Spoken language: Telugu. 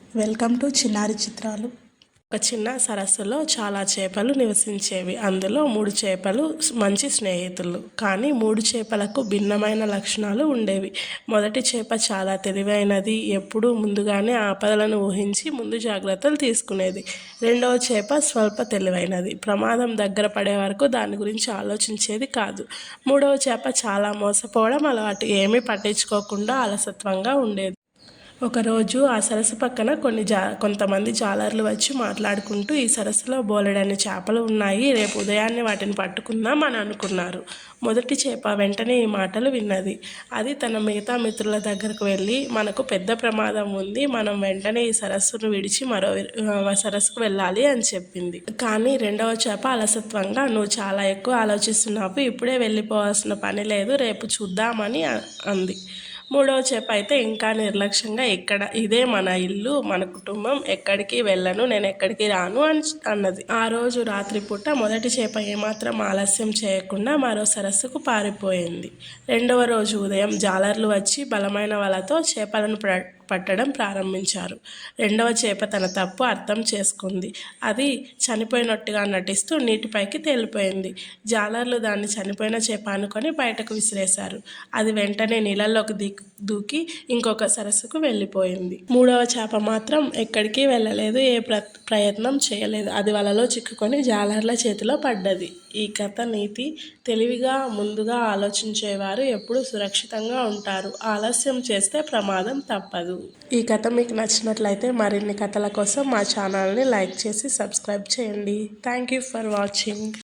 వెల్కమ్ టు చిన్నారి చిత్రాలు. ఒక చిన్న సరస్సులో చాలా చేపలు నివసించేవి. అందులో 3 చేపలు మంచి స్నేహితులు. కానీ 3 చేపలకు భిన్నమైన లక్షణాలు ఉండేవి. మొదటి చేప చాలా తెలివైనది. ఎప్పుడూ ముందుగానే ఆపదలను ఊహించి ముందు జాగ్రత్తలు తీసుకునేది. రెండవ చేప స్వల్ప తెలివైనది. ప్రమాదం దగ్గర పడే వరకు దాని గురించి ఆలోచించేది కాదు. మూడవ చేప చాలా మోసపోవడం అలవాటు. ఏమీ పట్టించుకోకుండా అలసత్వంగా ఉండేది. ఒకరోజు ఆ సరస్సు పక్కన కొంతమంది జాలర్లు వచ్చి మాట్లాడుకుంటూ, ఈ సరస్సులో బోలెడన్ని చేపలు ఉన్నాయి, రేపు ఉదయాన్నే వాటిని పట్టుకుందాం అని అనుకున్నారు. మొదటి చేప వెంటనే ఈ మాటలు విన్నది. అది తన మిగతా మిత్రుల దగ్గరకు వెళ్ళి, మనకు పెద్ద ప్రమాదం ఉంది, మనం వెంటనే ఈ సరస్సును విడిచి మరో సరస్సుకు వెళ్ళాలి అని చెప్పింది. కానీ రెండవ చేప అలసత్వంగా, నువ్వు చాలా ఎక్కువ ఆలోచిస్తున్నావు, ఇప్పుడే వెళ్ళిపోవాల్సిన పని లేదు, రేపు చూద్దామని అంది. మూడవ చేప అయితే ఇంకా నిర్లక్ష్యంగా, ఇదే మన ఇల్లు, మన కుటుంబం, ఎక్కడికి వెళ్ళను, నేను ఎక్కడికి రాను అన్నది. ఆ రోజు రాత్రిపూట మొదటి చేప ఏమాత్రం ఆలస్యం చేయకుండా మరో సరస్సుకు పారిపోయింది. రెండవ రోజు ఉదయం జాలర్లు వచ్చి బలమైన వలతో చేపలను పట్టడం ప్రారంభించారు. రెండవ చేప తన తప్పు అర్థం చేసుకుంది. అది చనిపోయినట్టుగా నటిస్తూ నీటిపైకి తేలిపోయింది. జాలర్లు దాన్ని చనిపోయిన చేప అనుకొని బయటకు విసిరేశారు. అది వెంటనే నీళ్ళల్లోకి దూకి ఇంకొక సరస్సుకు వెళ్ళిపోయింది. మూడవ చేప మాత్రం ఎక్కడికి వెళ్ళలేదు, ఏ ప్రయత్నం చేయలేదు. అది వలలో చిక్కుకొని జాలర్ల చేతిలో పడ్డది. ఈ కథ నీతి: తెలివిగా ముందుగా ఆలోచించేవారు ఎప్పుడూ సురక్షితంగా ఉంటారు. ఆలస్యం చేస్తే ప్రమాదం తప్పదు. ఈ కథ మీకు నచ్చినట్లయితే మరిన్ని కథల కోసం మా ఛానల్ని లైక్ చేసి సబ్స్క్రైబ్ చేయండి. Thank you for watching.